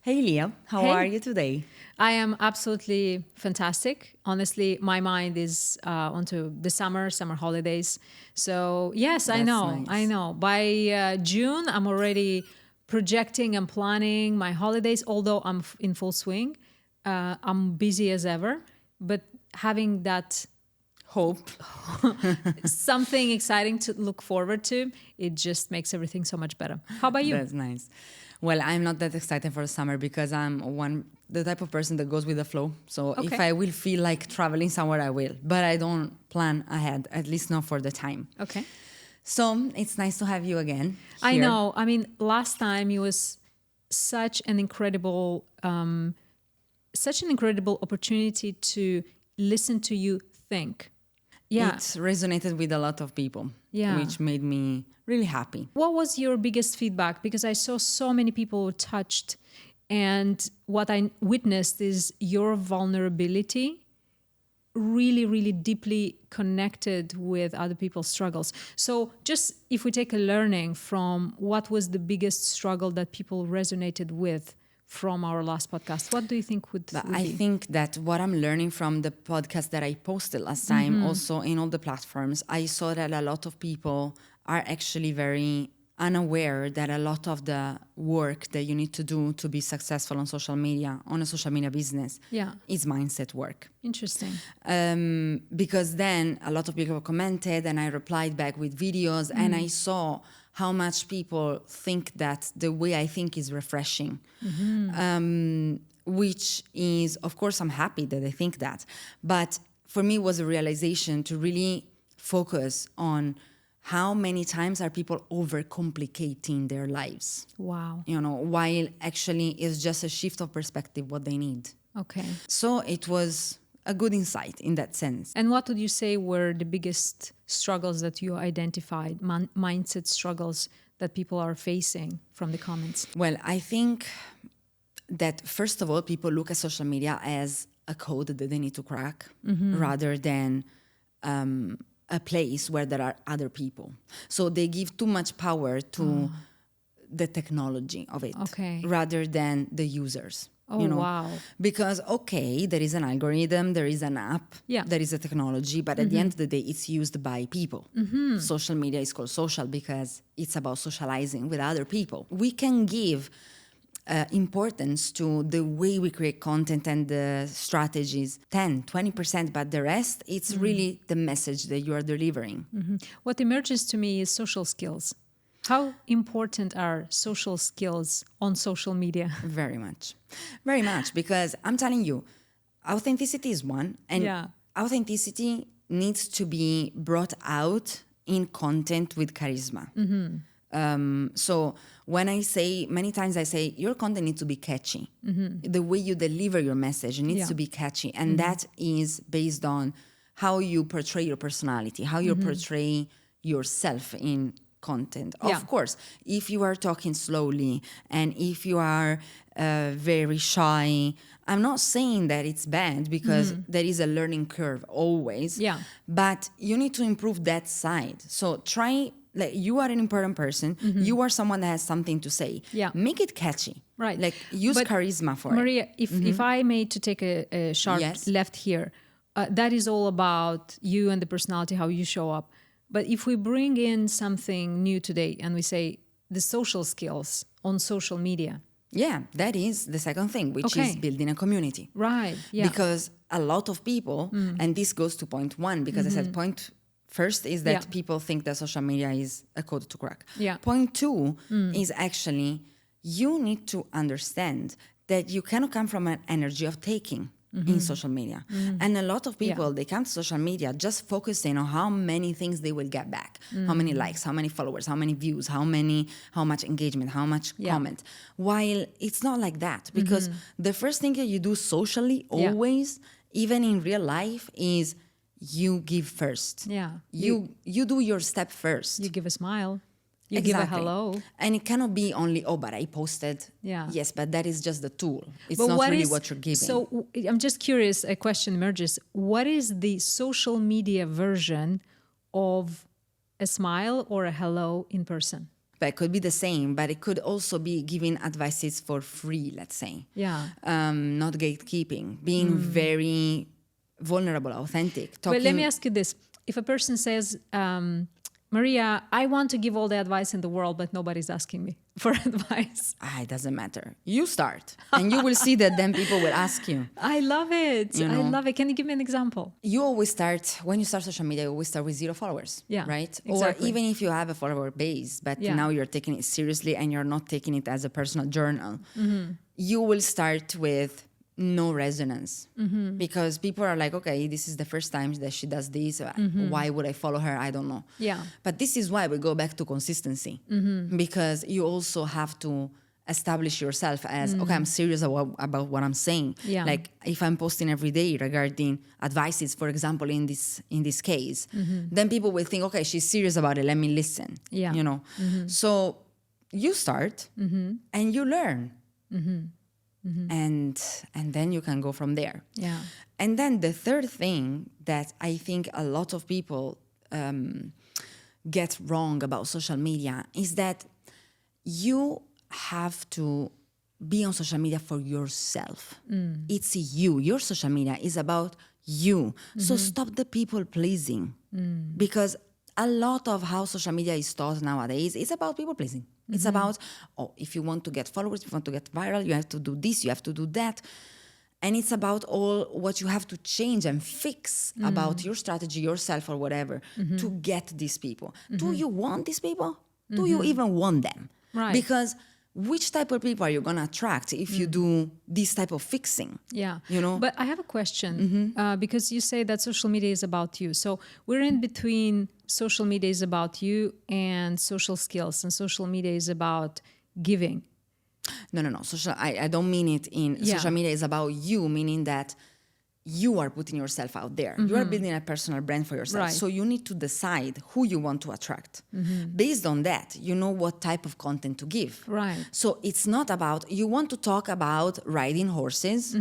Hey Leah, how Hey. are you today? I am absolutely fantastic. Honestly, my mind is onto the summer holidays. So yes, I That's know, I nice. know. By June, I'm already projecting and planning my holidays. Although I'm in full swing, I'm busy as ever. But having that Hope. something exciting to look forward to, it just makes everything so much better. How about you? That's nice. Well, I'm not that excited for the summer because I'm the type of person that goes with the flow. So if Okay. I will feel like traveling somewhere, I will. But I don't plan ahead, at least not for the time. Okay. So it's nice to have you again here. I know. I mean, last time it was such an incredible opportunity to listen to you think. Yeah. It resonated with a lot of people, Yeah. which made me really happy. What was your biggest feedback? Because I saw so many people touched, and what I witnessed is your vulnerability really, really deeply connected with other people's struggles. So just if we take a learning from what was the biggest struggle that people resonated with from our last podcast, what do you think would I be? think that what I'm learning from the podcast that I posted last time, also in all the platforms, I saw that a lot of people are actually very unaware that a lot of the work that you need to do to be successful on social media, on a social media business, Yeah. is mindset work. Interesting. Because then a lot of people commented and I replied back with videos and I saw how much people think that the way I think is refreshing. Which is, of course, I'm happy that I think that. But for me, it was a realization to really focus on how many times are people overcomplicating their lives, Wow. while actually it's just a shift of perspective what they need. Okay. So it was a good insight in that sense. And what would you say were the biggest struggles that you identified, mindset struggles that people are facing from the comments? Well, I think that first of all, people look at social media as a code that they need to crack rather than a place where there are other people. So they give too much power to the technology of it Okay. rather than the users. Oh, wow. Because, okay, there is an algorithm, there is an app, Yeah. there is a technology, but at the end of the day, it's used by people. Social media is called social because it's about socializing with other people. We can give importance to the way we create content and the strategies 10-20%, but the rest, it's really the message that you are delivering. What emerges to me is social skills. How important are social skills on social media? Very much, because I'm telling you, authenticity is one, and Yeah. authenticity needs to be brought out in content with charisma. So when I say, many times I say, your content needs to be catchy. The way you deliver your message needs Yeah. to be catchy. And that is based on how you portray your personality, how you portray yourself in content. Yeah. Of course, if you are talking slowly and if you are very shy, I'm not saying that it's bad because there is a learning curve always. Yeah. But you need to improve that side. So try, like, you are an important person. You are someone that has something to say. Yeah. Make it catchy. Right. Like, use But charisma for it. Maria, if I may to take a sharp Yes. left here, that is all about you and the personality, how you show up. But if we bring in something new today and we say the social skills on social media. Yeah, that is the second thing, which Okay. is building a community. Right. Yeah. Because a lot of people, and this goes to point one, because I said point first is that Yeah. people think that social media is a code to crack. Yeah. Point two is actually you need to understand that you cannot come from an energy of taking in social media. And a lot of people, they come to social media just focusing on how many things they will get back, how many likes, how many followers, how many views, how much engagement, how much comment. While it's not like that, because the first thing that you do socially always, even in real life, is you give first. Yeah. You do your step first. You give a smile. You give a hello. And it cannot be only, but I posted. Yeah. Yes, but that is just the tool. It's But not what really is- what you're giving. So I'm just curious, a question emerges. What is the social media version of a smile or a hello in person? but it could be the same, but it could also be giving advices for free, let's say. Yeah. Not gatekeeping, being very vulnerable, authentic. But let me ask you this. If a person says, Maria, I want to give all the advice in the world, but nobody's asking me for advice. It doesn't matter. You start, and you will see that then people will ask you. I love it. You know? I love it. Can you give me an example? You always start, when you start social media, you always start with 0 followers, right? Exactly. Or even if you have a follower base, but now you're taking it seriously and you're not taking it as a personal journal, you will start with no resonance because people are like, okay, this is the first time that she does this. Why would I follow her? I don't know. Yeah. But this is why we go back to consistency because you also have to establish yourself as, okay, I'm serious about what I'm saying. Yeah. Like if I'm posting every day regarding advices, for example, in this case, then people will think, okay, she's serious about it. Let me listen. Yeah. You know? So you start and you learn. And then you can go from there. Yeah. And then the third thing that I think a lot of people get wrong about social media is that you have to be on social media for yourself. It's you. Your social media is about you. So stop the people pleasing because a lot of how social media is taught nowadays is about people pleasing. It's about, if you want to get followers, if you want to get viral, you have to do this, you have to do that. And it's about all what you have to change and fix about your strategy, yourself, or whatever to get these people. Do you want these people? Do you even want them? Right. Because which type of people are you going to attract if you do this type of fixing? Yeah. You know? But I have a question because you say that social media is about you. So we're in between social media is about you and social skills, and social media is about giving. No. I don't mean it in social media is about you, meaning that you are putting yourself out there. You are building a personal brand for yourself. Right. So you need to decide who you want to attract. Based on that, you know what type of content to give. Right. So it's not about, you want to talk about riding horses.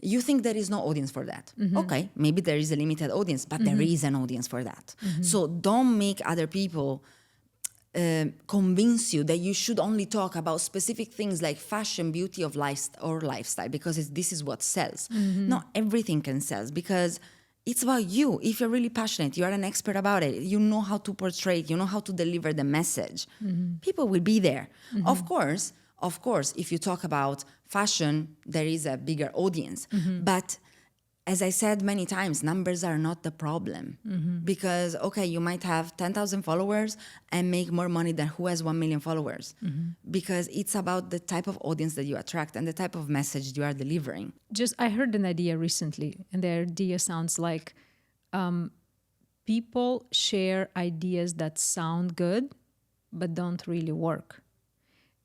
You think there is no audience for that. Okay, maybe there is a limited audience, but there is an audience for that. So don't make other people convince you that you should only talk about specific things like fashion, beauty of lifestyle because this is what sells. Not everything can sell because it's about you. If you're really passionate, you are an expert about it, you know how to portray it, you know how to deliver the message, people will be there. Of course, if you talk about fashion, there is a bigger audience. But as I said many times, numbers are not the problem because, okay, you might have 10,000 followers and make more money than who has 1 million followers because it's about the type of audience that you attract and the type of message you are delivering. I heard an idea recently, and the idea sounds like people share ideas that sound good but don't really work.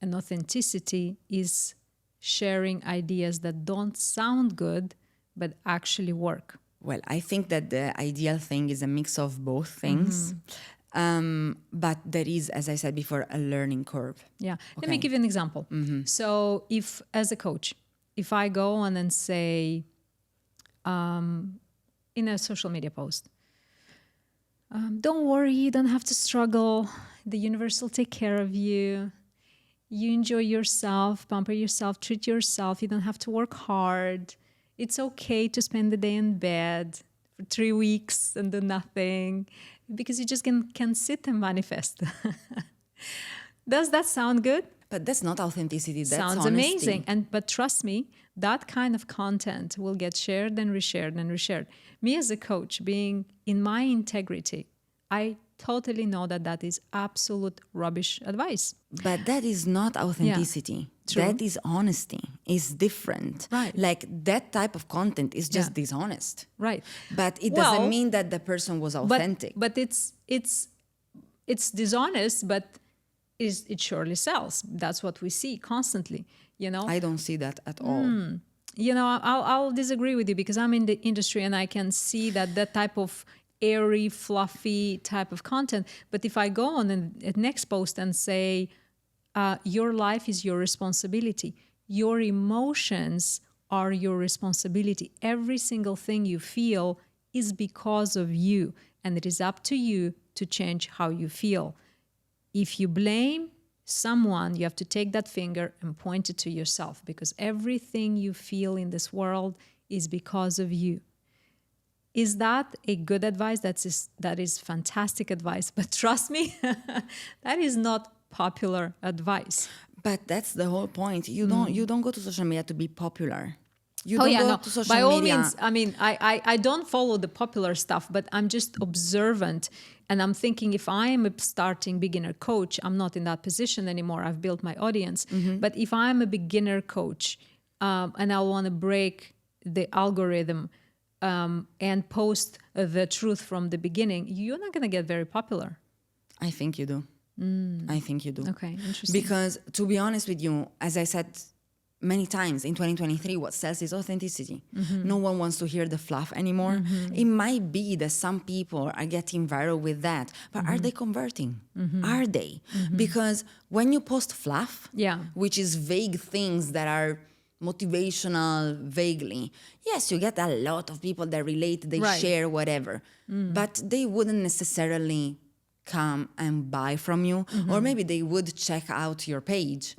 And authenticity is sharing ideas that don't sound good but actually work. Well, I think that the ideal thing is a mix of both things. But there is, as I said before, a learning curve. Yeah. Let me give you an example. So if, as a coach, if I go on and say in a social media post, don't worry, you don't have to struggle. The universe will take care of you. You enjoy yourself, pamper yourself, treat yourself. You don't have to work hard. It's okay to spend the day in bed for 3 weeks and do nothing because you just can sit and manifest. Does that sound good? But that's not authenticity. That's sounds honesty. amazing. But trust me, that kind of content will get shared and reshared and reshared. Me as a coach, being in my integrity, I totally know that is absolute rubbish advice. But that is not authenticity. True. That is honesty. It's different. Right. Like that type of content is just dishonest. Right. But it doesn't mean that the person was authentic. But it's dishonest, but it surely sells. That's what we see constantly. You know. I don't see that at all. You know, I'll disagree with you because I'm in the industry and I can see that type of airy, fluffy type of content. But if I go on the next post and say, your life is your responsibility, your emotions are your responsibility, every single thing you feel is because of you, and it is up to you to change how you feel. If you blame, someone, you have to take that finger and point it to yourself, because everything you feel in this world is because of you. Is that a good advice? That is fantastic advice. But trust me, that is not popular advice. But that's the whole point. You don't go to social media to be popular. You Oh don't yeah, go no. to social By all media. means, I mean, I don't follow the popular stuff, but I'm just observant, and I'm thinking, if I am a starting beginner coach, I'm not in that position anymore. I've built my audience. But if I'm a beginner coach, and I want to break the algorithm and post the truth from the beginning, you're not going to get very popular. I think you do. I think you do. Okay, interesting. Because to be honest with you, as I said many times, in 2023, what sells is authenticity. No one wants to hear the fluff anymore. It might be that some people are getting viral with that, but are they converting? Are they? Because when you post fluff, which is vague things that are motivational vaguely, yes, you get a lot of people that relate, they share whatever, but they wouldn't necessarily come and buy from you, or maybe they would check out your page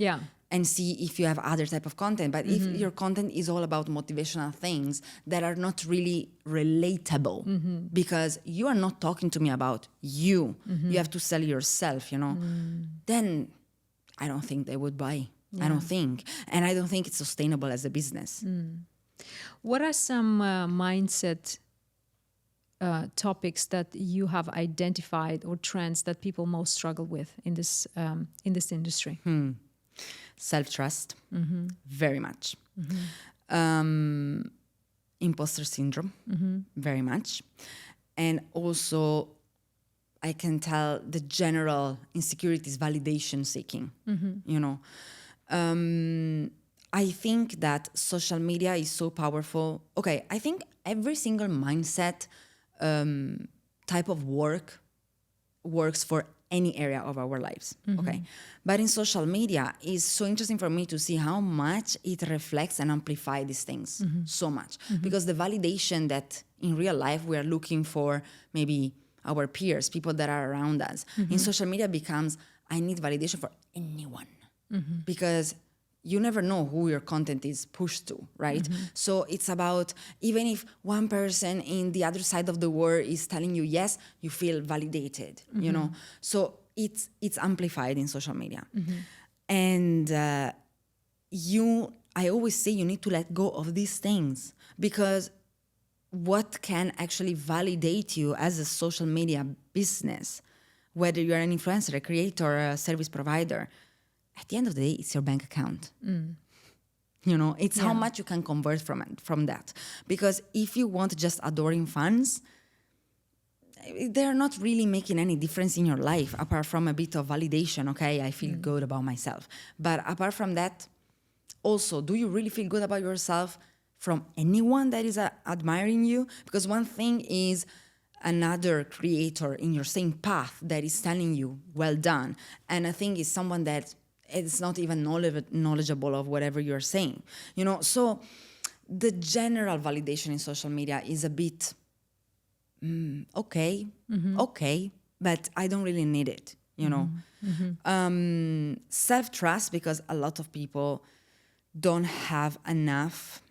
and see if you have other type of content. But if your content is all about motivational things that are not really relatable, because you are not talking to me about you, you have to sell yourself, then I don't think they would buy. I don't think. And I don't think it's sustainable as a business. What are some mindset topics that you have identified, or trends that people most struggle with in this industry? Self-trust, very much. Imposter syndrome, very much. And also, I can tell the general insecurities, validation seeking, I think that social media is so powerful. Okay, I think every single mindset type of work works for any area of our lives, okay? But in social media, it's so interesting for me to see how much it reflects and amplifies these things so much. Because the validation that in real life we are looking for, maybe our peers, people that are around us, in social media becomes, I need validation for anyone. Because you never know who your content is pushed to, right? So it's about, even if one person in the other side of the world is telling you yes, you feel validated, So it's amplified in social media. And I always say you need to let go of these things, because what can actually validate you as a social media business, whether you're an influencer, a creator, a service provider, at the end of the day, it's your bank account. It's how much you can convert from that. Because if you want just adoring fans, they're not really making any difference in your life, apart from a bit of validation. Okay, I feel good about myself. But apart from that, also, do you really feel good about yourself from anyone that is admiring you? Because one thing is another creator in your same path that is telling you, well done. And I think is someone that it's not even knowledgeable of whatever you're saying, So the general validation in social media is a bit, okay, but I don't really need it, Self-trust, because a lot of people don't have enough,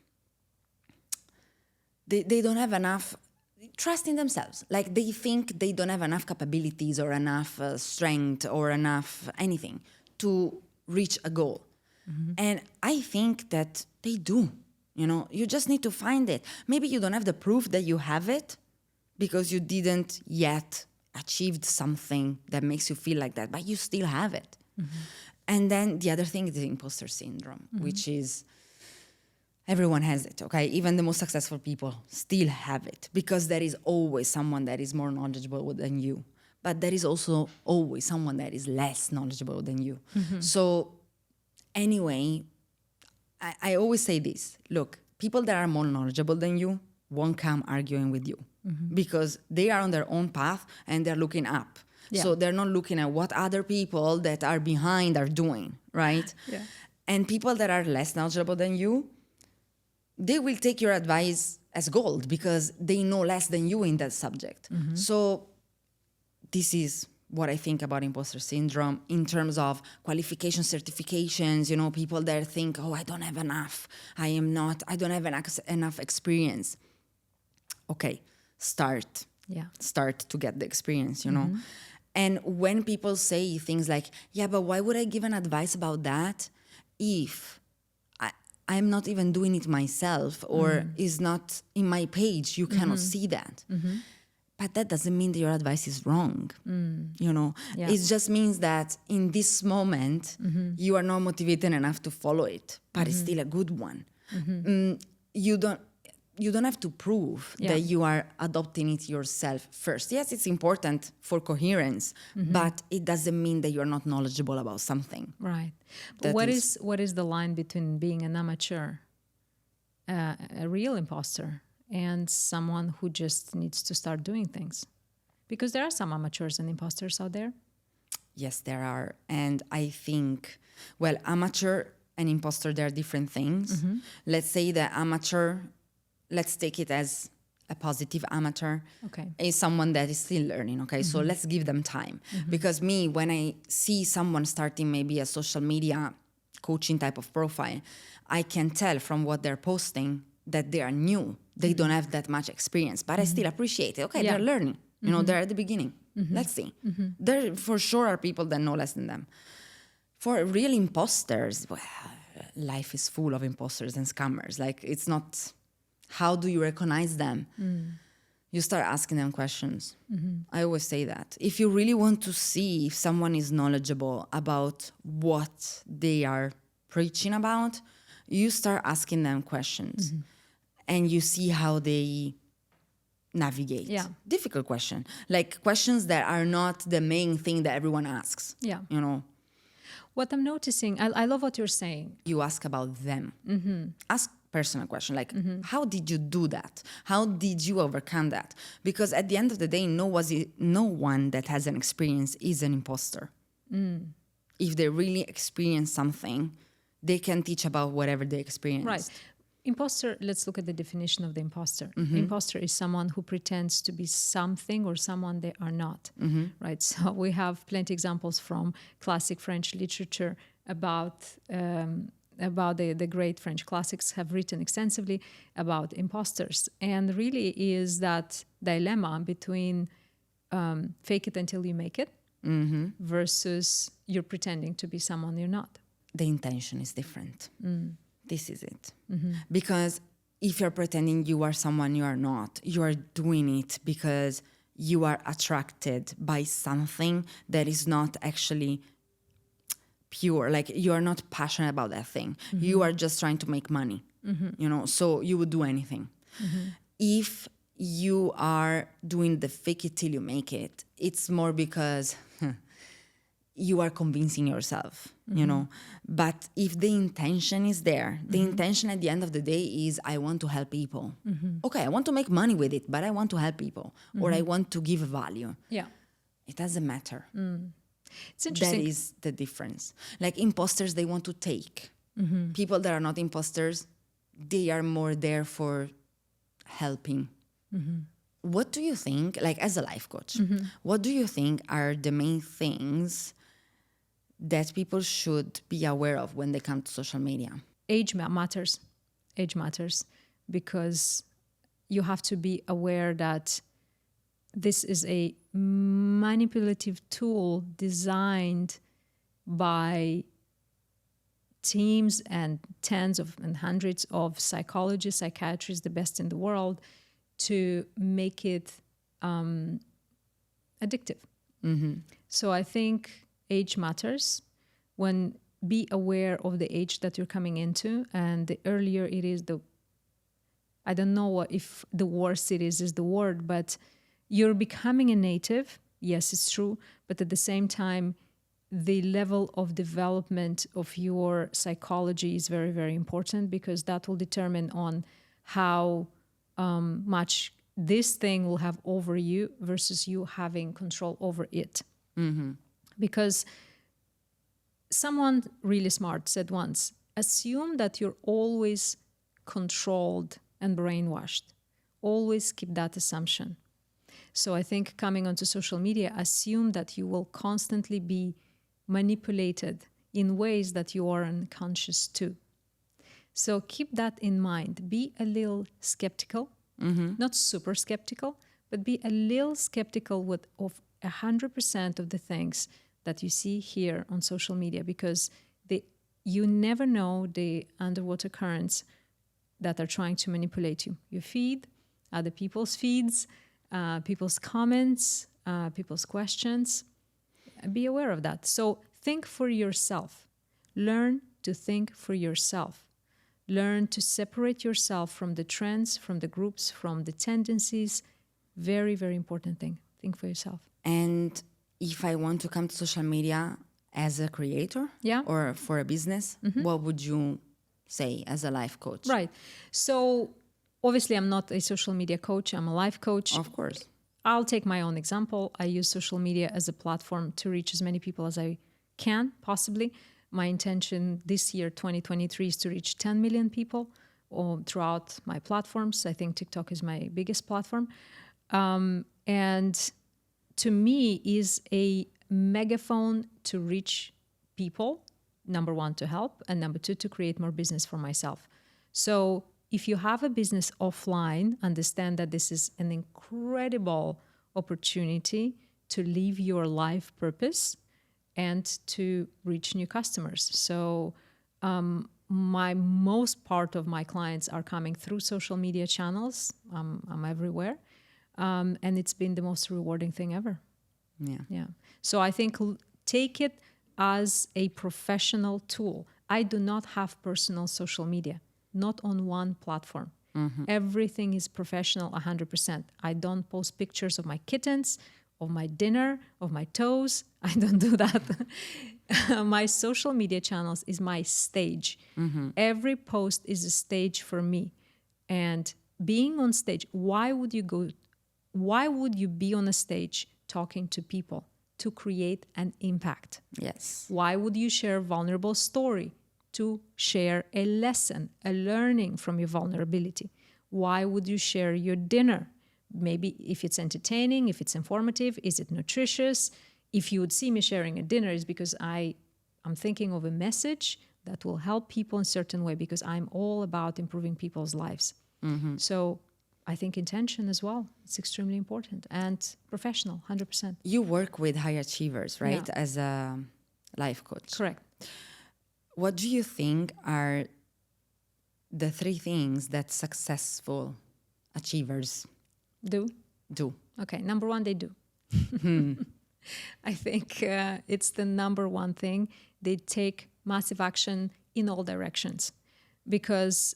they don't have enough trust in themselves. Like they think they don't have enough capabilities or enough strength or enough anything to reach a goal. And I think that they do, you just need to find it. Maybe you don't have the proof that you have it because you didn't yet achieved something that makes you feel like that, but you still have it. And then the other thing is the imposter syndrome, which is everyone has it, okay? Even the most successful people still have it, because there is always someone that is more knowledgeable than you. But there is also always someone that is less knowledgeable than you. So anyway, I always say this. Look, people that are more knowledgeable than you won't come arguing with you because they are on their own path and they're looking up. So they're not looking at what other people that are behind are doing, right? And people that are less knowledgeable than you, they will take your advice as gold because they know less than you in that subject. So this is what I think about imposter syndrome in terms of qualification, certifications, people that think, oh, I don't have enough. I don't have enough experience. Okay, start to get the experience, And when people say things like, yeah, but why would I give an advice about that if I'm not even doing it myself or is not in my page? You cannot see that. But that doesn't mean that your advice is wrong. It just means that in this moment, you are not motivated enough to follow it, but it's still a good one. You don't have to prove that you are adopting it yourself first. Yes, it's important for coherence, but it doesn't mean that you're not knowledgeable about something. Right. But what is the line between being an amateur, a real imposter, and someone who just needs to start doing things? Because there are some amateurs and imposters out there. Yes, there are. And I think, amateur and imposter, they're different things. Let's say the amateur, let's take it as a positive amateur, is someone that is still learning, okay? So let's give them time. Because when I see someone starting maybe a social media coaching type of profile, I can tell from what they're posting that they are new. They don't have that much experience, but I still appreciate it. Okay, they're learning. They're at the beginning. Let's see. There for sure are people that know less than them. For real imposters, life is full of imposters and scammers. Like, it's not, how do you recognize them? You start asking them questions. I always say that. If you really want to see if someone is knowledgeable about what they are preaching about, you start asking them questions. And you see how they navigate. Difficult question. Like questions that are not the main thing that everyone asks. What I'm noticing, I love what you're saying. You ask about them. Ask personal question like, how did you do that? How did you overcome that? Because at the end of the day, no one that has an experience is an imposter. If they really experience something, they can teach about whatever they experience. Right. Imposter, let's look at the definition of the imposter. Imposter is someone who pretends to be something or someone they are not, right? So we have plenty examples from classic French literature about the great French classics have written extensively about imposters. And really is that dilemma between fake it until you make it versus you're pretending to be someone you're not. The intention is different. This is it. Because if you're pretending you are someone you are not, you are doing it because you are attracted by something that is not actually pure. Like, you are not passionate about that thing. You are just trying to make money, so you would do anything. If you are doing the fake it till you make it, it's more because you are convincing yourself, But if the intention is there, the intention at the end of the day is, I want to help people. Okay, I want to make money with it, but I want to help people, or I want to give value. It doesn't matter. It's interesting. That is the difference. Like, imposters, they want to take. People that are not imposters, they are more there for helping. What do you think, like as a life coach, what do you think are the main things that people should be aware of when they come to social media? Age matters. Age matters because you have to be aware that this is a manipulative tool designed by teams and tens of and hundreds of psychologists, psychiatrists, the best in the world, to make it addictive. So I think age matters. Be aware of the age that you're coming into, and the earlier it is, I don't know if the worse it is the word, but you're becoming a native. Yes, it's true. But at the same time, the level of development of your psychology is very, very important, because that will determine on how much this thing will have over you versus you having control over it. Because someone really smart said once, assume that you're always controlled and brainwashed. Always keep that assumption. So I think coming onto social media, assume that you will constantly be manipulated in ways that you are unconscious to. So keep that in mind. Be a little skeptical, not super skeptical, but be a little skeptical of 100% of the things that you see here on social media, because you never know the underwater currents that are trying to manipulate you. Your feed, other people's feeds, people's comments, people's questions. Be aware of that. So think for yourself. Learn to think for yourself. Learn to separate yourself from the trends, from the groups, from the tendencies. Very, very important thing. Think for yourself. And if I want to come to social media as a creator or for a business, what would you say as a life coach? Right. So obviously I'm not a social media coach. I'm a life coach. Of course. I'll take my own example. I use social media as a platform to reach as many people as I can, possibly. My intention this year, 2023, is to reach 10 million people throughout my platforms. I think TikTok is my biggest platform. And to me is a megaphone to reach people, number one, to help, and number two, to create more business for myself. So if you have a business offline, understand that this is an incredible opportunity to live your life purpose and to reach new customers. So most part of my clients are coming through social media channels. I'm everywhere. And it's been the most rewarding thing ever. Yeah. So I think take it as a professional tool. I do not have personal social media, not on one platform. Everything is professional 100%. I don't post pictures of my kittens, of my dinner, of my toes. I don't do that. My social media channels is my stage. Every post is a stage for me. And being on stage, why would you be on a stage talking to people? To create an impact. Yes. Why would you share a vulnerable story? To share a lesson, a learning from your vulnerability. Why would you share your dinner? Maybe if it's entertaining, if it's informative, is it nutritious? If you would see me sharing a dinner, is because I'm thinking of a message that will help people in a certain way, because I'm all about improving people's lives. So I think intention as well, it's extremely important, and professional, 100%. You work with high achievers, right? Yeah. As a life coach. Correct. What do you think are the 3 things that successful achievers Do? Okay, number one, they do. I think it's the number one thing. They take massive action in all directions, because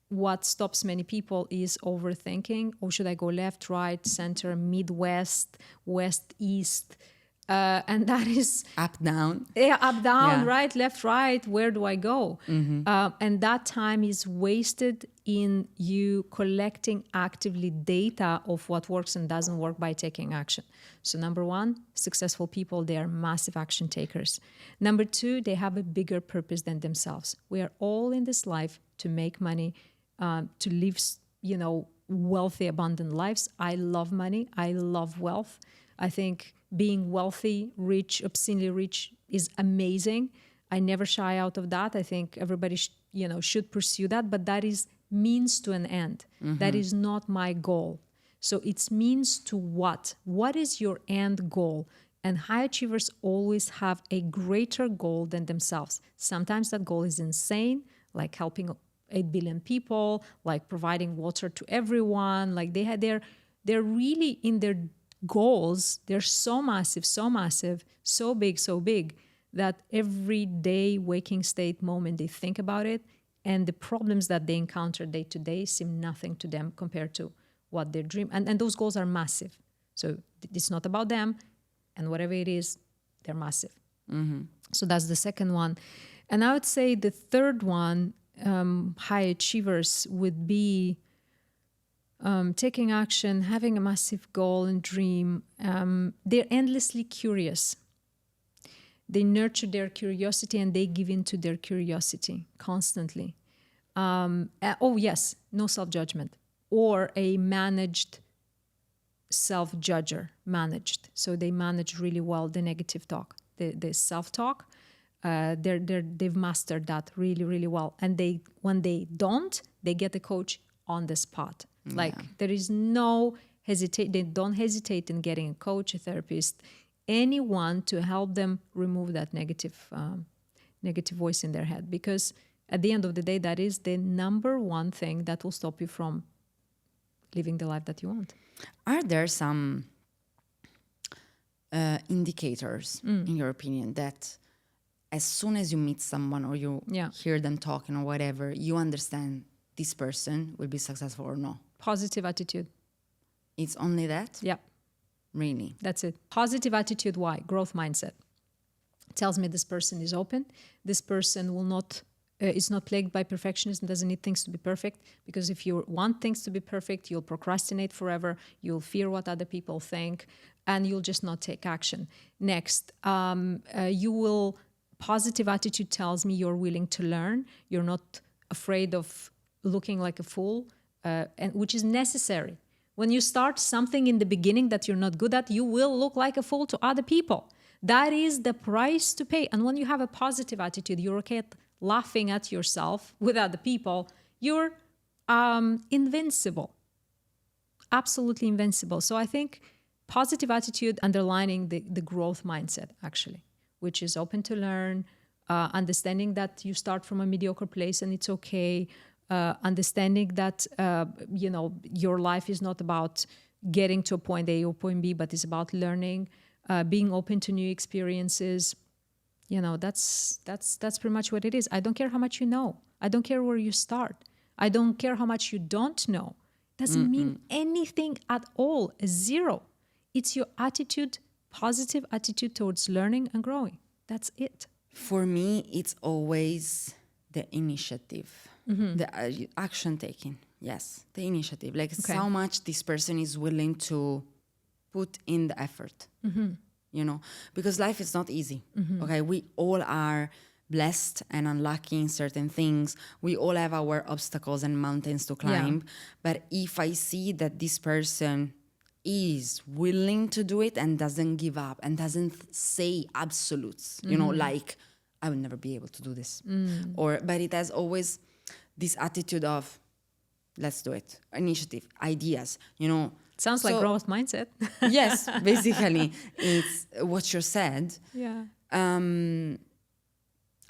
what stops many people is overthinking. Oh, should I go left, right, center, Midwest, West, East? And that is... Up, down. Yeah, up, down, right, left, right. Where do I go? And that time is wasted in you collecting actively data of what works and doesn't work by taking action. So number one, successful people, they are massive action takers. Number two, they have a bigger purpose than themselves. We are all in this life to make money, to live, wealthy, abundant lives. I love money. I love wealth. I think being wealthy, rich, obscenely rich is amazing. I never shy out of that. I think everybody, should pursue that, but that is means to an end. That is not my goal. So it's means to what? What is your end goal? And high achievers always have a greater goal than themselves. Sometimes that goal is insane, like helping 8 billion people, like providing water to everyone. Like they're really in their goals. They're so massive, so big, that every day waking state moment, they think about it. And the problems that they encounter day to day seem nothing to them compared to what they dream. And those goals are massive. So it's not about them. And whatever it is, they're massive. So that's the second one. And I would say the third one, high achievers, would be taking action, having a massive goal and dream. They're endlessly curious. They nurture their curiosity and they give in to their curiosity constantly. No self-judgment or a managed self-judger managed. So they manage really well the negative talk, the self-talk. They've mastered that really, really well. And when they don't, they get a coach on the spot. Like there is no hesitate. They don't hesitate in getting a coach, a therapist, anyone to help them remove that negative voice in their head. Because at the end of the day, that is the number one thing that will stop you from living the life that you want. Are there some indicators, in your opinion, that as soon as you meet someone or you hear them talking or whatever, you understand this person will be successful or no? Positive attitude. It's only that? Yeah. Really? That's it. Positive attitude. Why? Growth mindset. Tells me this person is open. This person will not is not plagued by perfectionism, doesn't need things to be perfect, because if you want things to be perfect, you'll procrastinate forever, you'll fear what other people think, and you'll just not take action. Next, positive attitude tells me you're willing to learn, you're not afraid of looking like a fool, and which is necessary. When you start something in the beginning that you're not good at, you will look like a fool to other people. That is the price to pay. And when you have a positive attitude, you're okay at laughing at yourself with other people, you're invincible. Absolutely invincible. So I think positive attitude underlining the growth mindset, actually, which is open to learn, understanding that you start from a mediocre place and it's okay, understanding that, your life is not about getting to a point A or point B, but it's about learning, being open to new experiences. That's pretty much what it is. I don't care how much you know. I don't care where you start. I don't care how much you don't know. Doesn't mean anything at all. Zero. It's your attitude, positive attitude towards learning and growing. That's it. For me, it's always the initiative, the action taking. Yes, the initiative. Like how much this person is willing to put in the effort. Because life is not easy. Okay, we all are blessed and unlucky in certain things. We all have our obstacles and mountains to climb. But if I see that this person is willing to do it and doesn't give up and doesn't say absolutes, like I will never be able to do this, but it has always this attitude of let's do it, initiative, ideas, Sounds like growth mindset. Yes, basically, it's what you said. Yeah.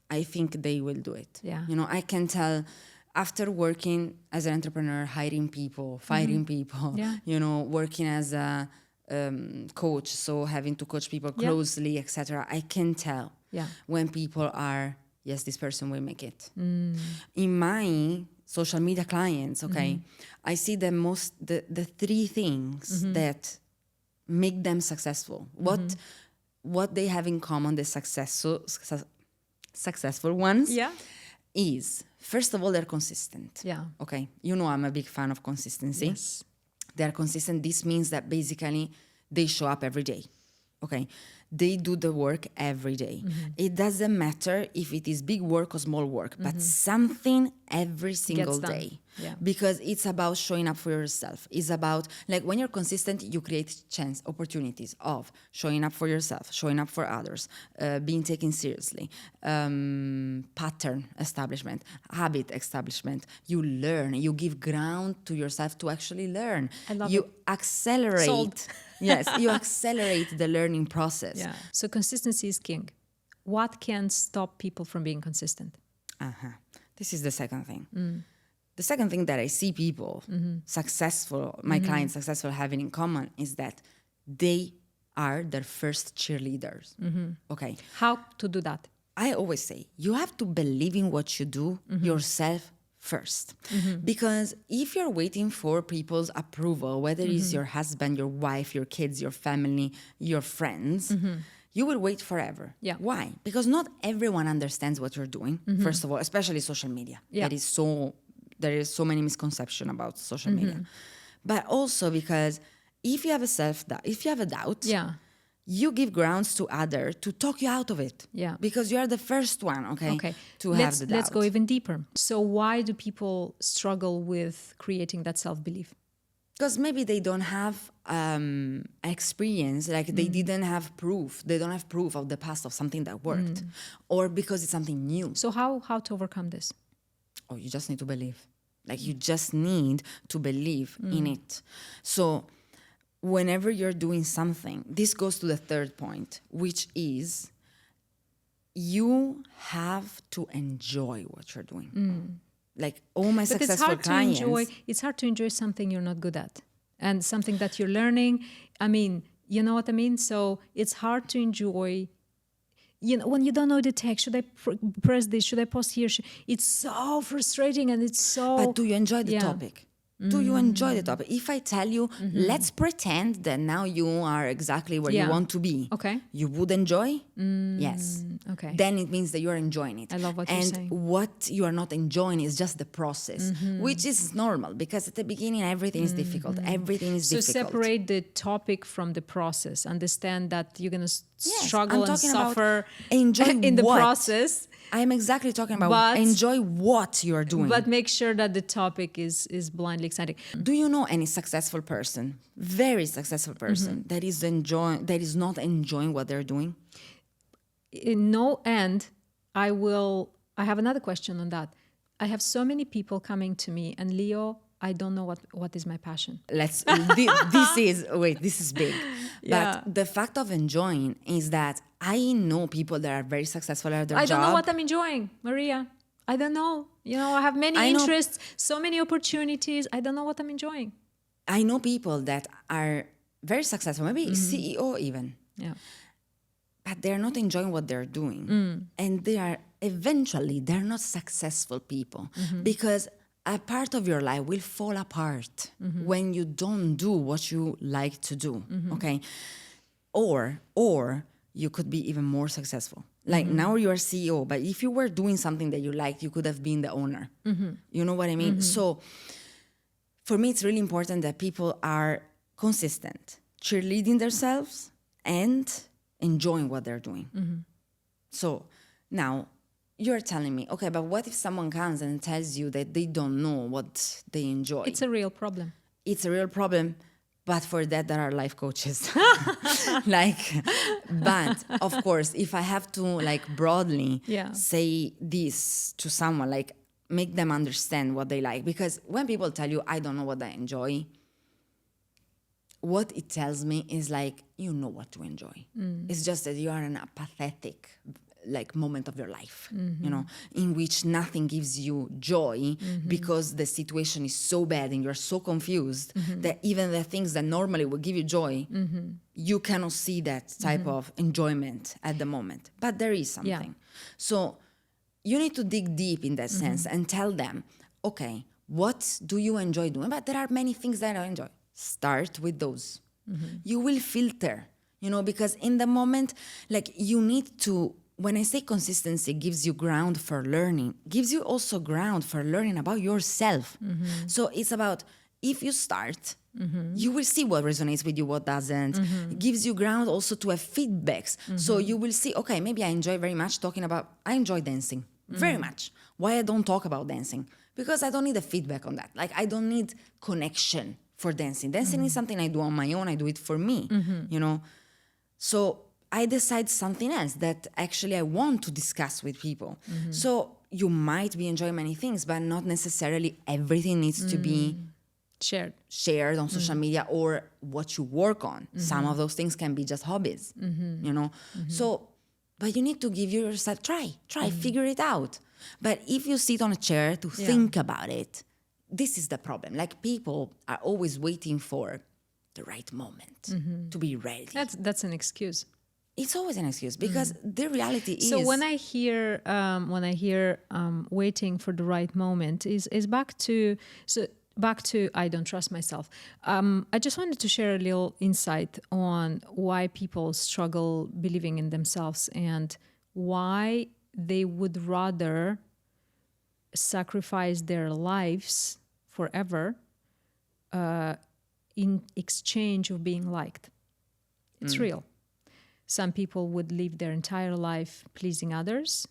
I think they will do it. Yeah. I can tell after working as an entrepreneur, hiring people, firing people, working as a coach, so having to coach people closely, etc. I can tell when people are, yes, this person will make it. In my social media clients, I see the three things that make them successful. What they have in common, the successful ones, is first of all they're consistent. Okay, I'm a big fan of consistency. Yes. They're consistent. This means that basically they show up every day. Okay, they do the work every day. It doesn't matter if it is big work or small work, but something every single day. Because it's about showing up for yourself. It's about, like, when you're consistent, you create opportunities of showing up for yourself, showing up for others, being taken seriously, pattern establishment, habit establishment. You learn, you give ground to yourself to actually learn. I love you it. Accelerate. Sold. Yes, you accelerate the learning process. Yeah. So consistency is king. What can stop people from being consistent? This is the second thing. The second thing that I see people successful, my clients successful, having in common is that they are their first cheerleaders. Okay. How to do that? I always say you have to believe in what you do yourself first. Because if you're waiting for people's approval, whether it's your husband, your wife, your kids, your family, your friends, you will wait forever. Why? Because not everyone understands what you're doing, first of all, especially social media. There is so many misconceptions about social media. But also because if you have a doubt, you give grounds to others to talk you out of it. Because you are the first one, to have the doubt. Let's go even deeper. So why do people struggle with creating that self-belief? Because maybe they don't have experience, like they didn't have proof. They don't have proof of the past of something that worked, or because it's something new. So how to overcome this? Oh, you just need to believe. Like you just need to believe in it. So whenever you're doing something, this goes to the third point, which is you have to enjoy what you're doing. Like all my But successful clients. It's hard to enjoy something you're not good at and something that you're learning. I mean, you know what I mean? So it's hard to enjoy, when you don't know the tech. Should I press this? Should I post here? It's so frustrating and it's so... But do you enjoy the topic? Do you enjoy the topic? If I tell you, let's pretend that now you are exactly where you want to be. Okay. You would enjoy? Yes. Okay. Then it means that you're enjoying it. I love what you're saying. And what you are not enjoying is just the process, which is normal because at the beginning, everything is difficult. Everything is difficult. So separate the topic from the process. Understand that you're going to struggle I'm and talking about suffer enjoy in the what? process. I'm exactly talking about enjoy what you're doing. But make sure that the topic is blindly exciting. Do you know any successful person, very successful person, that is not enjoying what they're doing? No, and I have another question on that. I have so many people coming to me, and Leo, I don't know what is my passion. This is big. Yeah. But the fact of enjoying is that I know people that are very successful at their job. I don't know what I'm enjoying, Maria. I don't know. I have many interests, so many opportunities. I don't know what I'm enjoying. I know people that are very successful, maybe CEO even. Yeah. But they're not enjoying what they're doing. And they're not successful people because a part of your life will fall apart when you don't do what you like to do, okay? Or you could be even more successful. Like now you're CEO, but if you were doing something that you liked, you could have been the owner. You know what I mean? So for me, it's really important that people are consistent, cheerleading themselves and enjoying what they're doing. So now you're telling me, okay, but what if someone comes and tells you that they don't know what they enjoy? It's a real problem. It's a real problem, but for that there are life coaches. But of course, if I have to broadly say this to someone, make them understand what they like. Because when people tell you, I don't know what I enjoy, what it tells me is you know what to enjoy. It's just that you are in a pathetic moment of your life, in which nothing gives you joy because the situation is so bad and you're so confused that even the things that normally would give you joy, you cannot see that type of enjoyment at the moment. But there is something. Yeah. So you need to dig deep in that sense and tell them, okay, what do you enjoy doing? But there are many things that I enjoy. Start with those. You will filter, because in the moment, you need to, when I say consistency gives you ground for learning, gives you also ground for learning about yourself. So it's about, if you start, you will see what resonates with you, what doesn't. It gives you ground also to have feedbacks. So you will see, okay, maybe I enjoy very much I enjoy dancing very much. Why I don't talk about dancing? Because I don't need a feedback on that. I don't need connection for dancing. Dancing is something I do on my own. I do it for me, So I decide something else that actually I want to discuss with people. So you might be enjoying many things, but not necessarily everything needs to be shared on social media or what you work on. Some of those things can be just hobbies, So, but you need to give yourself, try, figure it out. But if you sit on a chair to think about it, this is the problem. People are always waiting for the right moment to be ready. That's an excuse. It's always an excuse because the reality is. So when I hear waiting for the right moment is back to I don't trust myself. I just wanted to share a little insight on why people struggle believing in themselves and why they would rather sacrifice their lives forever in exchange of being liked. It's real. Some people would live their entire life pleasing others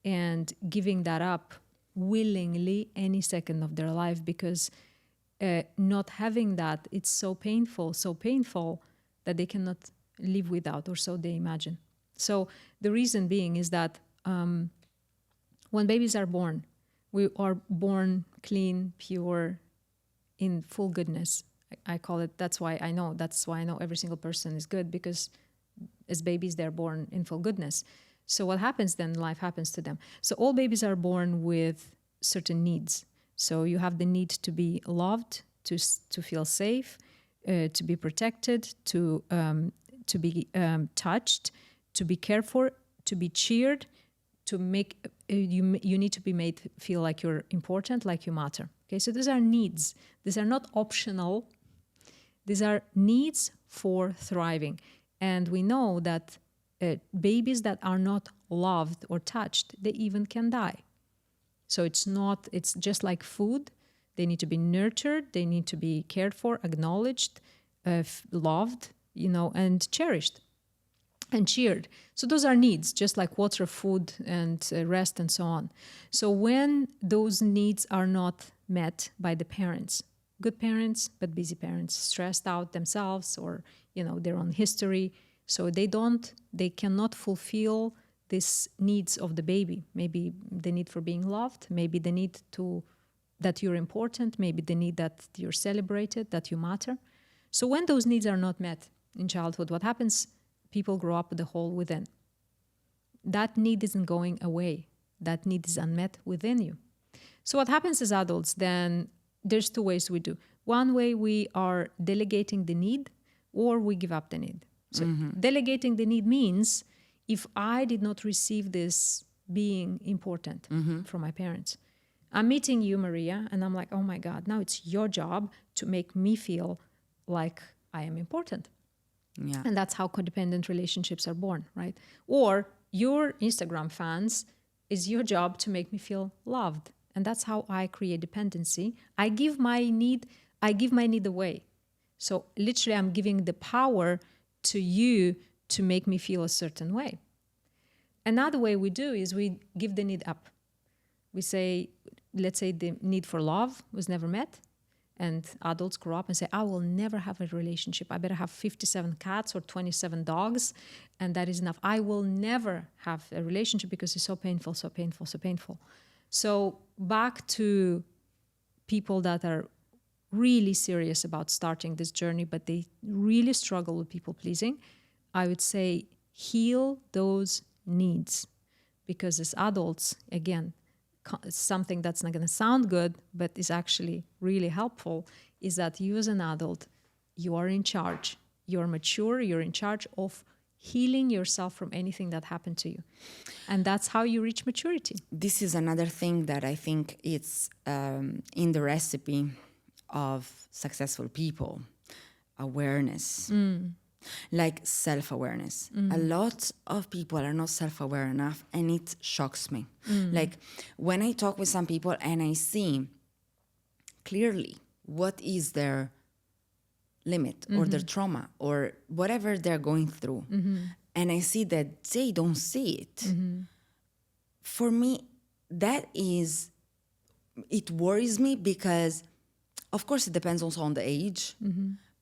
and giving that up willingly any second of their life because not having that, it's so painful that they cannot live without, or so they imagine. So the reason being is that when babies are born, we are born clean, pure, in full goodness. I call it, that's why I know every single person is good, because as babies, they're born in full goodness. So what happens then? Life happens to them. So all babies are born with certain needs. So you have the need to be loved, to feel safe, to be protected, to be touched, to be cared for, to be cheered, to make you need to be made feel like you're important, like you matter. Okay, so these are needs. These are not optional. These are needs for thriving. And we know that babies that are not loved or touched, they even can die. So it's just like food. They need to be nurtured. They need to be cared for, acknowledged, loved, and cherished and cheered. So those are needs, just like water, food, and rest, and so on. So when those needs are not met by the parents, good parents, but busy parents, stressed out themselves, or, their own history, so they cannot fulfill these needs of the baby. Maybe the need for being loved, maybe the need that you're important, maybe the need that you're celebrated, that you matter. So when those needs are not met in childhood, what happens? People grow up with a hole within. That need isn't going away. That need is unmet within you. So what happens as adults then, there's two ways we do. One way, we are delegating the need, or we give up the need. So delegating the need means, if I did not receive this being important from my parents, I'm meeting you, Maria, and I'm like, oh my God, now it's your job to make me feel like I am important. Yeah. And that's how codependent relationships are born, right? Or your Instagram fans, is your job to make me feel loved. And that's how I create dependency. I give my need away. So literally, I'm giving the power to you to make me feel a certain way. Another way we do is we give the need up. We say, let's say the need for love was never met. And adults grow up and say, I will never have a relationship. I better have 57 cats or 27 dogs, and that is enough. I will never have a relationship because it's so painful, so painful, so painful. So back to people that are really serious about starting this journey, but they really struggle with people pleasing, I would say heal those needs. Because as adults, again, something that's not going to sound good, but is actually really helpful, is that you as an adult, you are in charge. You're mature, you're in charge of healing yourself from anything that happened to you. And that's how you reach maturity. This is another thing that I think it's in the recipe of successful people, awareness. Like self-awareness. A lot of people are not self-aware enough, and it shocks me. Like when I talk with some people and I see clearly what is their limit or their trauma or whatever they're going through, and I see that they don't see it, for me, it worries me, because of course it depends also on the age,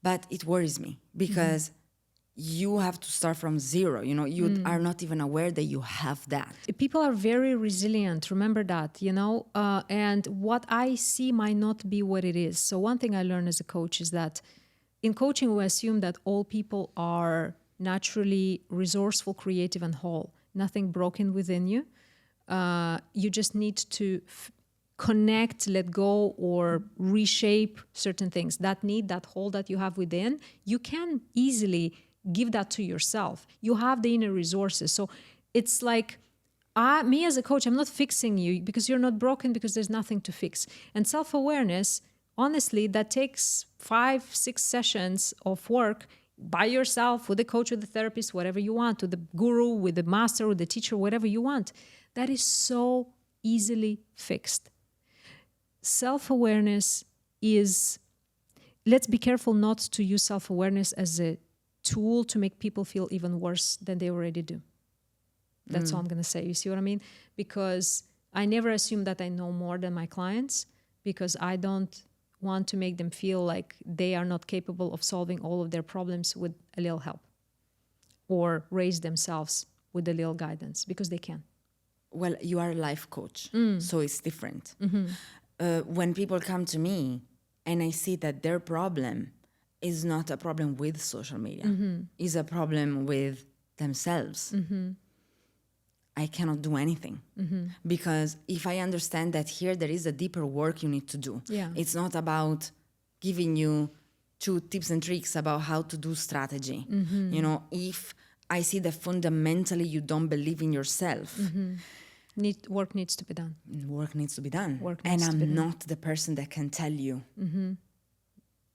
but it worries me because you have to start from zero. You are not even aware that you have that. People are very resilient. Remember that, and what I see might not be what it is. So one thing I learned as a coach is that in coaching, we assume that all people are naturally resourceful, creative, and whole. Nothing broken within you. You just need to connect, let go, or reshape certain things. That need, that hole that you have within, you can easily give that to yourself. You have the inner resources. So it's like, me as a coach, I'm not fixing you because you're not broken, because there's nothing to fix. And self-awareness, honestly, that takes 5-6 sessions of work by yourself, with a coach, with a therapist, whatever you want, with the guru, with the master, with the teacher, whatever you want. That is so easily fixed. Self-awareness is, let's be careful not to use self-awareness as a tool to make people feel even worse than they already do. That's all I'm going to say. You see what I mean? Because I never assume that I know more than my clients, because I don't want to make them feel like they are not capable of solving all of their problems with a little help, or raise themselves with a little guidance, because they can. Well, you are a life coach, so it's different. When people come to me and I see that their problem is not a problem with social media, is a problem with themselves, I cannot do anything. Because if I understand that here there is a deeper work you need to do, it's not about giving you 2 tips and tricks about how to do strategy. You know, if I see that fundamentally you don't believe in yourself, Work needs to be done. Work needs to be done. And I'm not the person that can tell you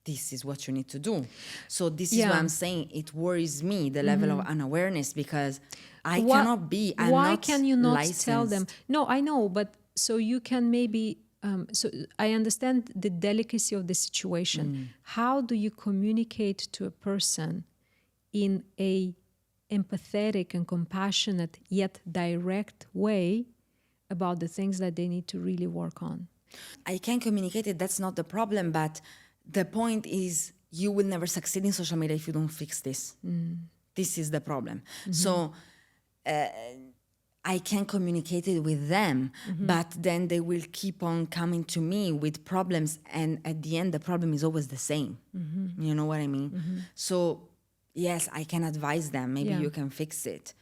this is what you need to do. So this is why I'm saying it worries me, the level of unawareness, because I'm why not can you not licensed. tell them? No, I know, but so you can maybe, so I understand the delicacy of the situation. How do you communicate to a person in a empathetic and compassionate yet direct way about the things that they need to really work on? I can communicate it, that's not the problem, but the point is you will never succeed in social media if you don't fix this. This is the problem. So I can communicate it with them, but then they will keep on coming to me with problems, and at the end the problem is always the same. You know what I mean? So yes, I can advise them, maybe you can fix it,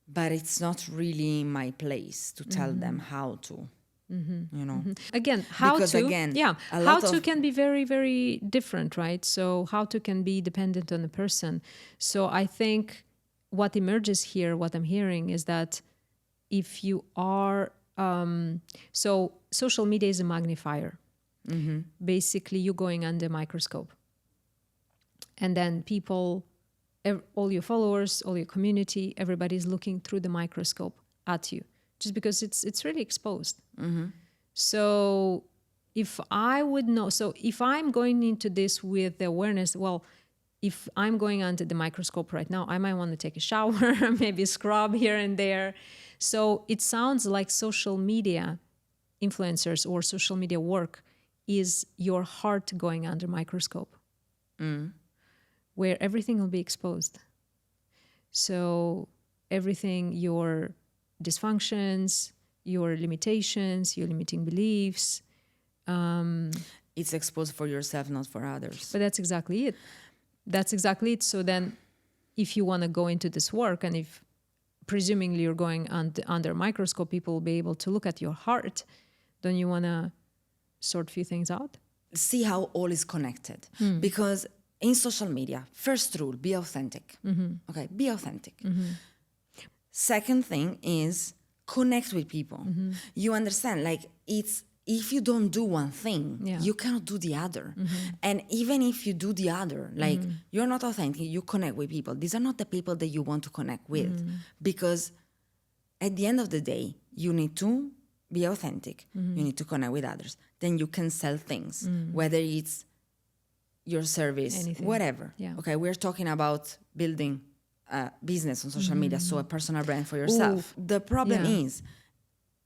but it's not really my place to tell them how to. You know, again, how because to, again, how to can be very, very different, right? So how to can be dependent on the person. So I think what emerges here, what I'm hearing, is that if you are, so social media is a magnifier. Basically, you're going under a microscope, and then people, all your followers, all your community, everybody's looking through the microscope at you, just because it's really exposed. So if I would know, so if I'm going into this with the awareness, well, if I'm going under the microscope right now, I might want to take a shower, maybe scrub here and there. So it sounds like social media influencers or social media work is your heart going under microscope, where everything will be exposed. So everything, your dysfunctions, your limitations, your limiting beliefs. It's exposed for yourself, not for others. But that's exactly it. That's exactly it. So then if you want to go into this work, and if presumably you're going under a microscope, people will be able to look at your heart, don't you want to sort a few things out? See how all is connected. Because in social media, first rule, be authentic. Okay, be authentic. Second thing is connect with people. You understand, like, it's, if you don't do one thing, you cannot do the other. And even if you do the other, like, you're not authentic, you connect with people. These are not the people that you want to connect with. Because at the end of the day, you need to be authentic. You need to connect with others. Then you can sell things, whether it's your service, anything, whatever. Okay, we're talking about building a business on social media, so a personal brand for yourself. The problem is,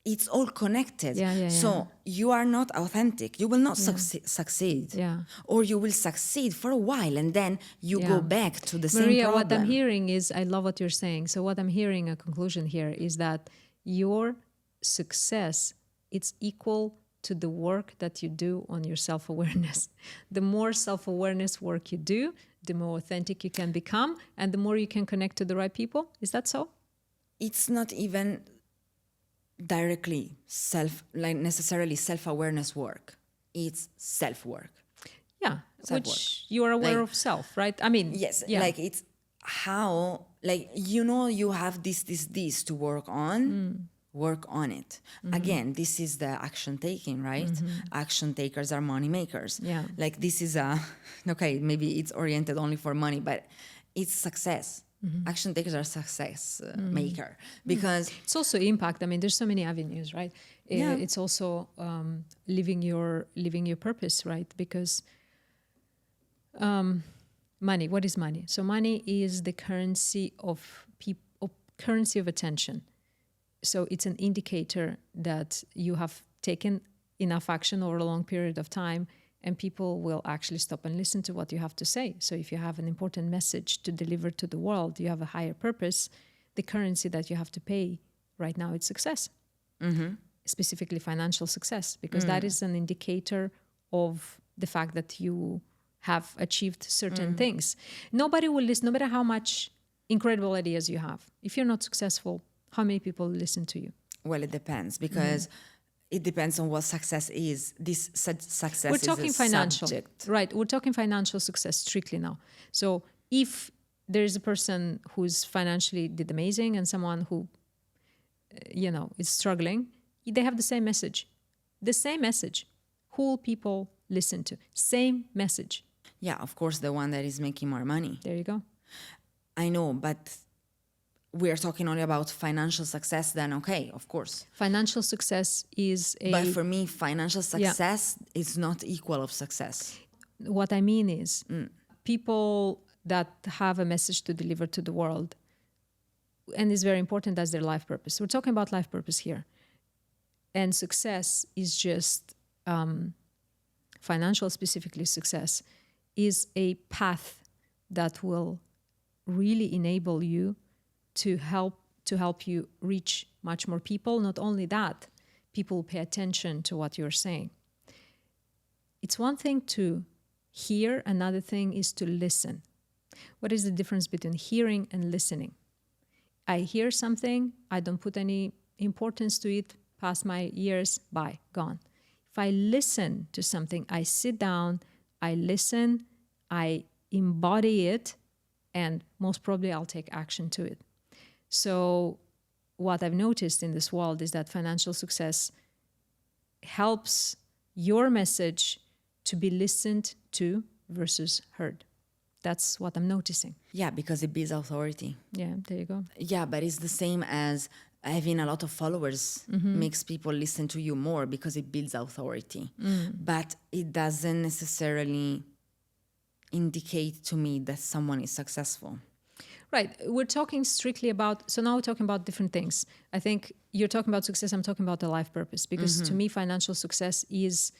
it's all connected. So you are not authentic. You will not succeed. Or you will succeed for a while, and then you go back to the same Maria, problem. what I'm hearing is, I love what you're saying. So what I'm hearing, a conclusion here, is that your success, it's equal to the work that you do on your self-awareness. The more self-awareness work you do, the more authentic you can become, and the more you can connect to the right people. Is that so? It's not even directly necessarily self-awareness work. It's self-work. Yeah, Self-work. which you are aware of self, right? I mean, yes, like, it's how, like, you know, you have this to work on. Work on it. Again, this is the action taking, right? Action takers are money makers. Like, this is okay, maybe it's oriented only for money, but it's success. Action takers are success maker, because it's also impact. I mean, there's so many avenues, right? It's also living your purpose, right? Because money, what is money? So money is the currency of currency of attention. So it's an indicator that you have taken enough action over a long period of time, and people will actually stop and listen to what you have to say. So if you have an important message to deliver to the world, you have a higher purpose, the currency that you have to pay right now is success, specifically financial success, because that is an indicator of the fact that you have achieved certain things. Nobody will listen, no matter how much incredible ideas you have. If you're not successful, how many people listen to you? Well, it depends, because it depends on what success is. This success We're talking is a financial, subject. right? We're talking financial success strictly now. So if there is a person who's financially did amazing and someone who, is struggling, they have the same message. The same message. Who will people listen to? Same message. Yeah, of course, the one that is making more money. There you go. I know, but we're talking only about financial success, then okay, of course. Financial success is But for me, financial success is not equal of success. What I mean is people that have a message to deliver to the world, and it's very important, that's their life purpose. We're talking about life purpose here. And success is just, financial specifically success, is a path that will really enable you to help you reach much more people. Not only that, people pay attention to what you're saying. It's one thing to hear, another thing is to listen. What is the difference between hearing and listening? I hear something, I don't put any importance to it, pass my ears, bye, gone. If I listen to something, I sit down, I listen, I embody it, and most probably I'll take action to it. So what I've noticed in this world is that financial success helps your message to be listened to versus heard. That's what I'm noticing. Yeah, because it builds authority. Yeah, there you go. Yeah, but it's the same as having a lot of followers makes people listen to you more because it builds authority. But it doesn't necessarily indicate to me that someone is successful. Right. We're talking strictly about, so now we're talking about different things. I think you're talking about success, I'm talking about the life purpose. Because to me, financial success is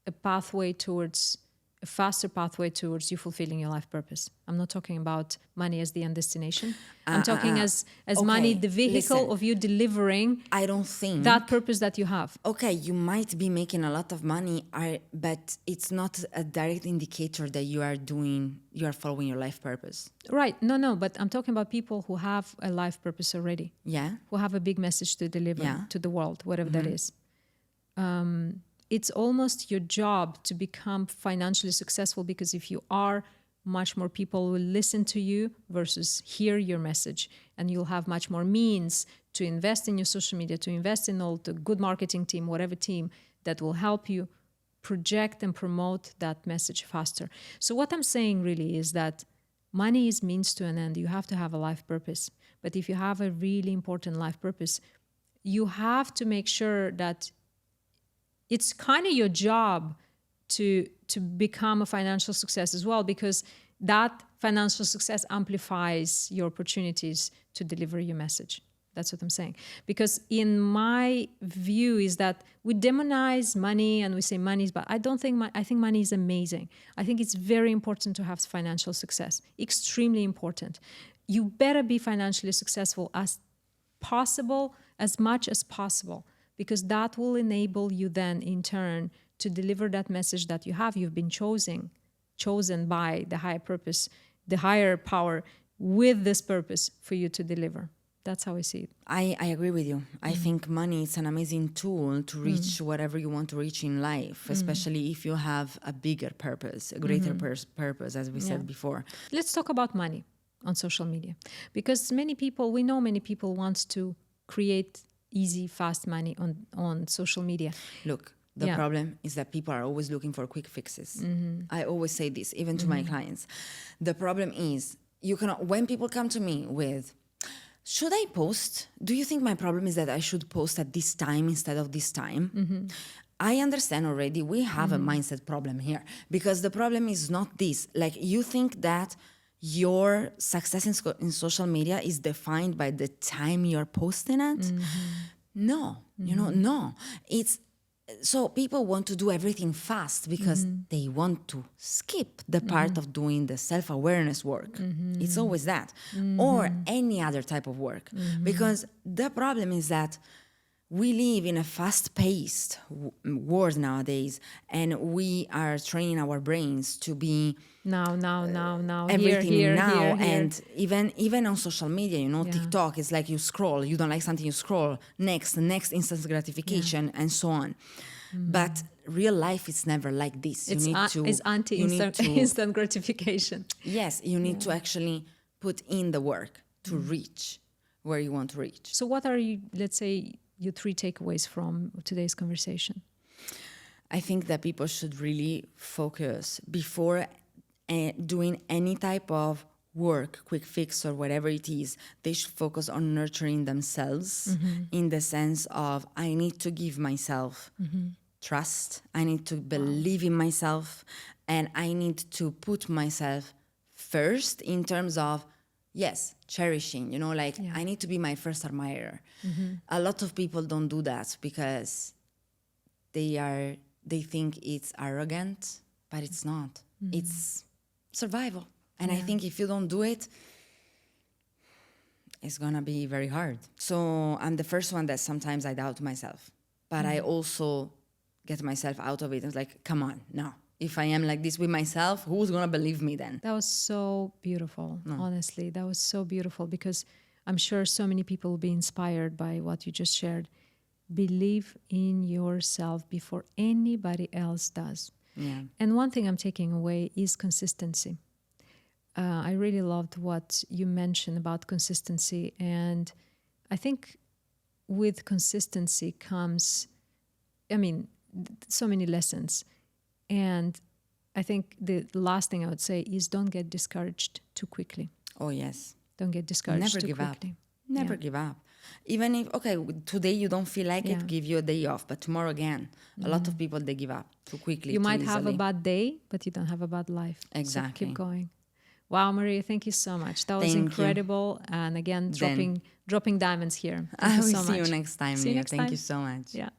a pathway towards, a faster pathway towards you fulfilling your life purpose. I'm not talking about money as the end destination. I'm talking as money, the vehicle of you delivering I don't think that purpose that you have. Okay, you might be making a lot of money, but it's not a direct indicator that you are following your life purpose. Right. No, but I'm talking about people who have a life purpose already. Yeah. Who have a big message to deliver to the world, whatever that is. It's almost your job to become financially successful, because if you are, much more people will listen to you versus hear your message, and you'll have much more means to invest in your social media, to invest in all the good marketing team, whatever team that will help you project and promote that message faster. So what I'm saying really is that money is means to an end. You have to have a life purpose. But if you have a really important life purpose, you have to make sure that it's kind of your job to become a financial success as well, because that financial success amplifies your opportunities to deliver your message. That's what I'm saying. Because in my view is that we demonize money and we say money is bad. I think money is amazing. I think it's very important to have financial success. Extremely important. You better be financially successful as possible, as much as possible, because that will enable you then in turn to deliver that message that you have. You've been chosen by the higher purpose, the higher power with this purpose for you to deliver. That's how I see it. I agree with you. I think money is an amazing tool to reach whatever you want to reach in life, especially if you have a bigger purpose, a greater purpose, as we said before. Let's talk about money on social media, because we know many people want to create easy, fast money on social media. Look, the problem is that people are always looking for quick fixes. I always say this, even to my clients. The problem is, when people come to me with, should I post? Do you think my problem is that I should post at this time instead of this time? I understand already we have a mindset problem here, because the problem is not this. Like, you think that your success in social media is defined by the time you're posting it? No, no. It's so people want to do everything fast because they want to skip the part of doing the self-awareness work. It's always that. Or any other type of work. Because the problem is that we live in a fast-paced world nowadays, and we are training our brains to be now, everything here, now. here. And even on social media, TikTok, it's like you scroll, you don't like something, you scroll, next instant gratification, and so on. But real life is never like this. It's anti-instant gratification. Yes, you need to actually put in the work to reach where you want to reach. So what are let's say, your 3 takeaways from today's conversation? I think that people should really focus before doing any type of work, quick fix or whatever it is. They should focus on nurturing themselves in the sense of, I need to give myself trust. I need to believe in myself, and I need to put myself first in terms of, yes, cherishing, I need to be my first admirer. A lot of people don't do that because they think it's arrogant, but it's not. It's survival. And I think if you don't do it, it's gonna be very hard. So I'm the first one that sometimes I doubt myself, but I also get myself out of it. I was like, come on, no. If I am like this with myself, who's going to believe me then? That was so beautiful, honestly. That was so beautiful, because I'm sure so many people will be inspired by what you just shared. Believe in yourself before anybody else does. Yeah. And one thing I'm taking away is consistency. I really loved what you mentioned about consistency. And I think with consistency comes, so many lessons. And I think the last thing I would say is, don't get discouraged too quickly. Oh, yes. Don't get discouraged too quickly. Never give up. Even if, today you don't feel like it, give you a day off, but tomorrow again. A lot of people, they give up too quickly. You might have a bad day, but you don't have a bad life. Exactly. So keep going. Wow, Maria, thank you so much. That was incredible. And again, dropping diamonds here. I will so see much. you next time, See you Mia. next Thank time. you so much. Yeah.